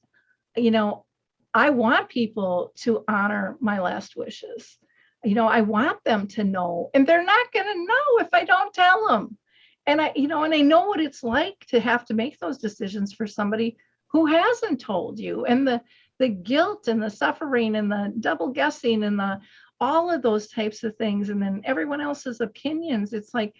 S3: want people to honor my last wishes. I want them to know, and they're not going to know if I don't tell them. And I know what it's like to have to make those decisions for somebody who hasn't told you, and the guilt and the suffering and the double guessing and all of those types of things, and then everyone else's opinions. It's like,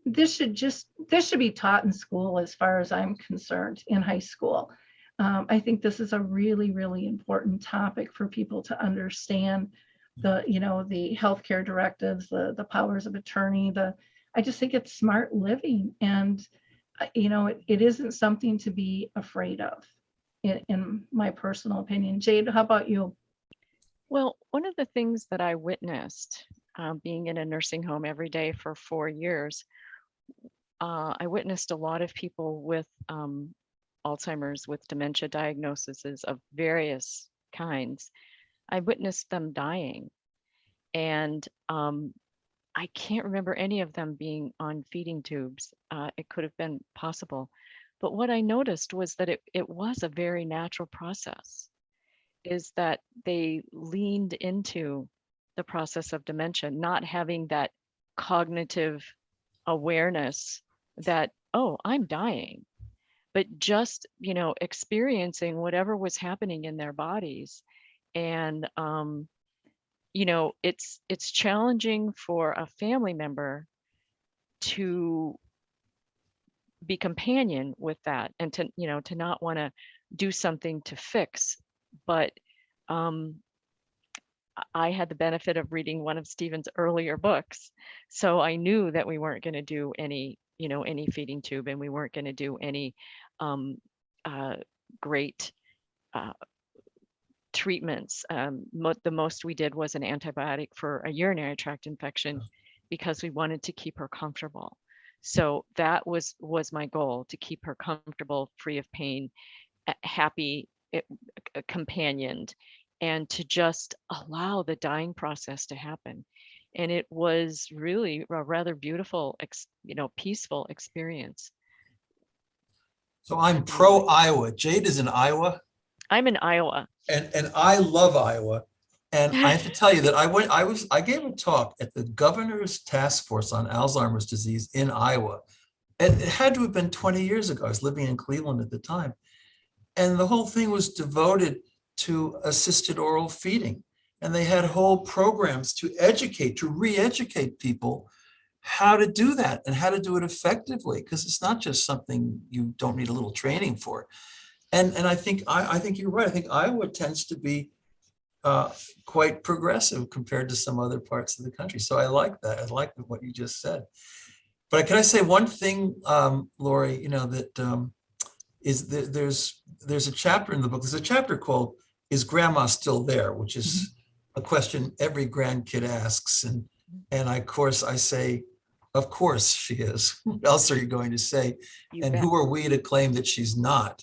S3: this should be taught in school, as far as I'm concerned, in high school. I think this is a really, really important topic for people to understand. The healthcare directives, the powers of attorney, I just think it's smart living, and it isn't something to be afraid of, in my personal opinion. Jade, how about you?
S6: Well, one of the things that I witnessed being in a nursing home every day for 4 years, I witnessed a lot of people with Alzheimer's, with dementia diagnoses of various kinds. I witnessed them dying, and I can't remember any of them being on feeding tubes. It could have been possible. But what I noticed was that it was a very natural process, is that they leaned into the process of dementia, not having that cognitive awareness that, oh, I'm dying, but just, experiencing whatever was happening in their bodies. And it's challenging for a family member to be companion with that, and to not want to do something to fix. But I had the benefit of reading one of Stephen's earlier books, so I knew that we weren't going to do any feeding tube, and we weren't going to do any great treatments. The most we did was an antibiotic for a urinary tract infection, because we wanted to keep her comfortable. So that was my goal, to keep her comfortable, free of pain, happy, companioned, and to just allow the dying process to happen. And it was really a rather beautiful, peaceful experience.
S5: So I'm pro Iowa. Jade is in Iowa.
S6: I'm in Iowa.
S5: And I love Iowa. And I have to tell you that I gave a talk at the governor's task force on Alzheimer's disease in Iowa. It had to have been 20 years ago. I was living in Cleveland at the time. And the whole thing was devoted to assisted oral feeding. And they had whole programs to re-educate people how to do that and how to do it effectively, because it's not just something you don't need a little training for. And I think you're right. I think Iowa tends to be quite progressive compared to some other parts of the country. So I like that. I like what you just said. But can I say one thing, Lori? There's a chapter in the book. There's a chapter called "Is Grandma Still There?" which is a question every grandkid asks, and I say, of course she is. Who else are you going to say? And who are we to claim that she's not?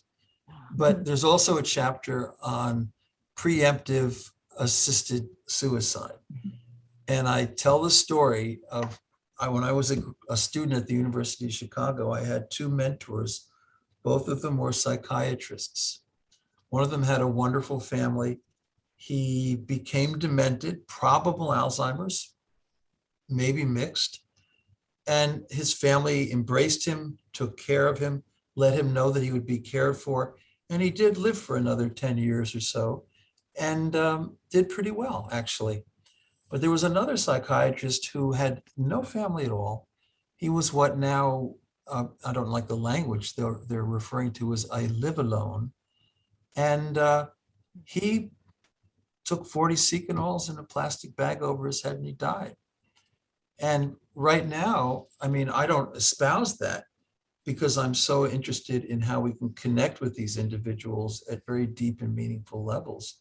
S5: But there's also a chapter on preemptive assisted suicide. And I tell the story of when I was a student at the University of Chicago, I had two mentors. Both of them were psychiatrists. One of them had a wonderful family. He became demented, probable Alzheimer's, maybe mixed. And his family embraced him, took care of him, let him know that he would be cared for. And he did live for another 10 years or so, and did pretty well, actually. But there was another psychiatrist who had no family at all. He was what now, I don't like the language they're referring to as I live alone. And he took 40 Secanols in a plastic bag over his head, and he died. And right now, I mean, I don't espouse that, because I'm so interested in how we can connect with these individuals at very deep and meaningful levels.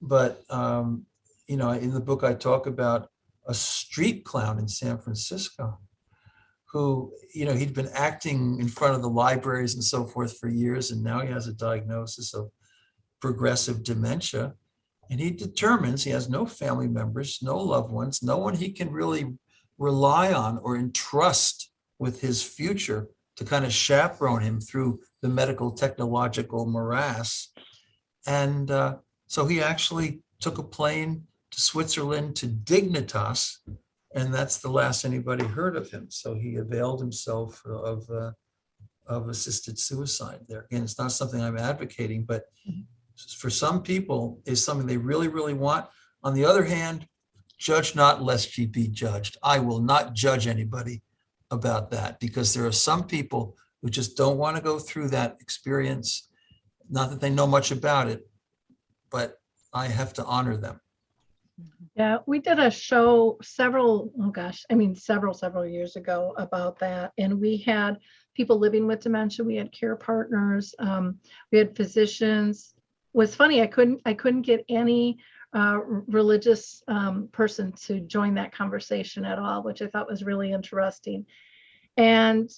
S5: But, you know, in the book, I talk about a street clown in San Francisco who, you know, he'd been acting in front of the libraries and so forth for years, and now he has a diagnosis of progressive dementia. And he determines he has no family members, no loved ones, no one he can really rely on or entrust with his future to kind of chaperone him through the medical technological morass. And so he actually took a plane to Switzerland to Dignitas, and that's the last anybody heard of him. So he availed himself of assisted suicide there. Again, it's not something I'm advocating, but for some people, is something they really, really want. On the other hand, judge not lest ye be judged. I will not judge anybody about that, because there are some people who just don't want to go through that experience. Not that they know much about it, but I have to honor them.
S3: Yeah, we did a show several years ago about that. And we had people living with dementia. We had care partners. We had physicians. It was funny, I couldn't get any religious person to join that conversation at all, which I thought was really interesting. And,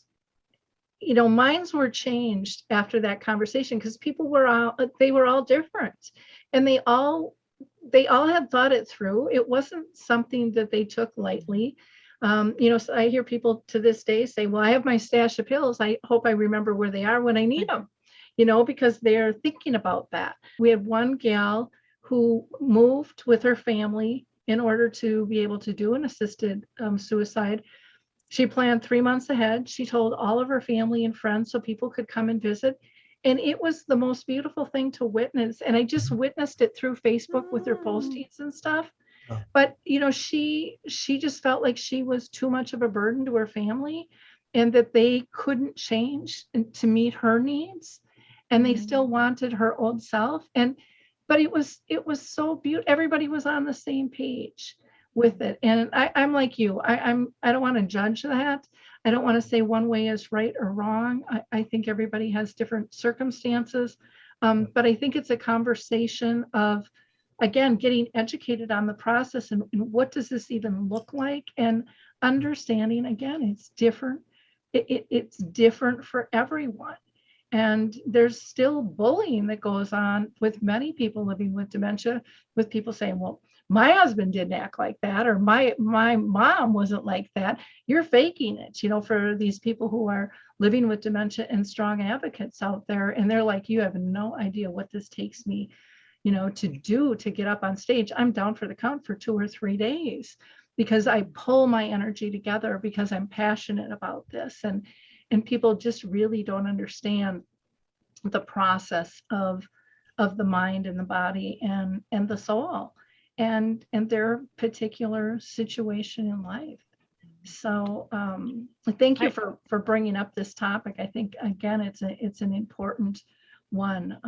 S3: you know, minds were changed after that conversation, because people were all different, and they all had thought it through. It wasn't something that they took lightly. You know, so I hear people to this day say, well, I have my stash of pills. I hope I remember where they are when I need them, you know, because they're thinking about that. We had one gal who moved with her family in order to be able to do an assisted suicide. She planned 3 months ahead. She told all of her family and friends so people could come and visit. And it was the most beautiful thing to witness. And I just witnessed it through Facebook with her postings and stuff.
S5: Oh.
S3: But, you know, she just felt like she was too much of a burden to her family, and that they couldn't change to meet her needs. And they still wanted her old self. But it was so beautiful. Everybody was on the same page with it. And I'm like you, I don't want to judge that. I don't want to say one way is right or wrong. I think everybody has different circumstances. But I think it's a conversation of, again, getting educated on the process and what does this even look like, and understanding, again, it's different. It's different for everyone. And there's still bullying that goes on with many people living with dementia, with people saying, well, my husband didn't act like that, or my mom wasn't like that. You're faking it, you know, for these people who are living with dementia and strong advocates out there. And they're like, you have no idea what this takes me, you know, to do to get up on stage. I'm down for the count for 2 or 3 days, because I pull my energy together because I'm passionate about this. And people just really don't understand the process of the mind and the body and the soul and their particular situation in life. So thank you for bringing up this topic. I think, again, it's an important one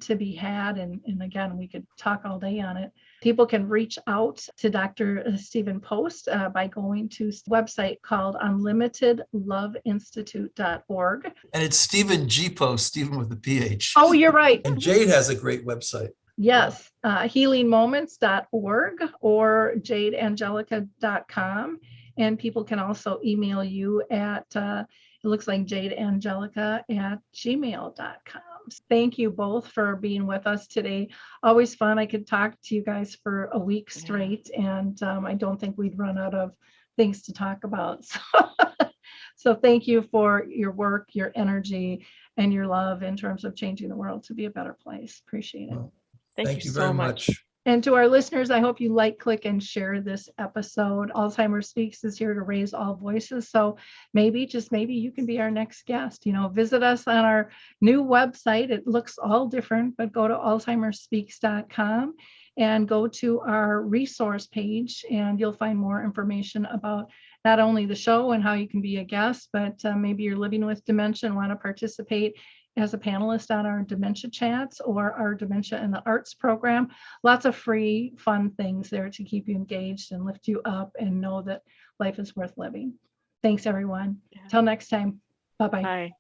S3: to be had. And again, we could talk all day on it. People can reach out to Dr. Stephen Post by going to a website called unlimitedloveinstitute.org.
S5: And it's Stephen G. Post, Stephen with a PH.
S3: Oh, you're right.
S5: And Jade has a great website.
S3: Yes, healingmoments.org or jadeangelica.com. And people can also email you at, it looks like jadeangelica@gmail.com. Thank you both for being with us today. Always fun. I could talk to you guys for a week straight, and I don't think we'd run out of things to talk about. So thank you for your work, your energy, and your love in terms of changing the world to be a better place. Appreciate it.
S5: Well,
S6: Thank you
S5: very
S6: so much.
S3: And to our listeners, I hope you like, click, and share this episode. Alzheimer Speaks is here to raise all voices. So maybe, just maybe, you can be our next guest. You know, visit us on our new website. It looks all different, but go to alzheimerspeaks.com and go to our resource page, and you'll find more information about not only the show and how you can be a guest, but maybe you're living with dementia and want to participate as a panelist on our dementia chats or our dementia in the arts program. Lots of free, fun things there to keep you engaged and lift you up and know that life is worth living. Thanks, everyone. Till next time. Bye-bye.
S6: Bye.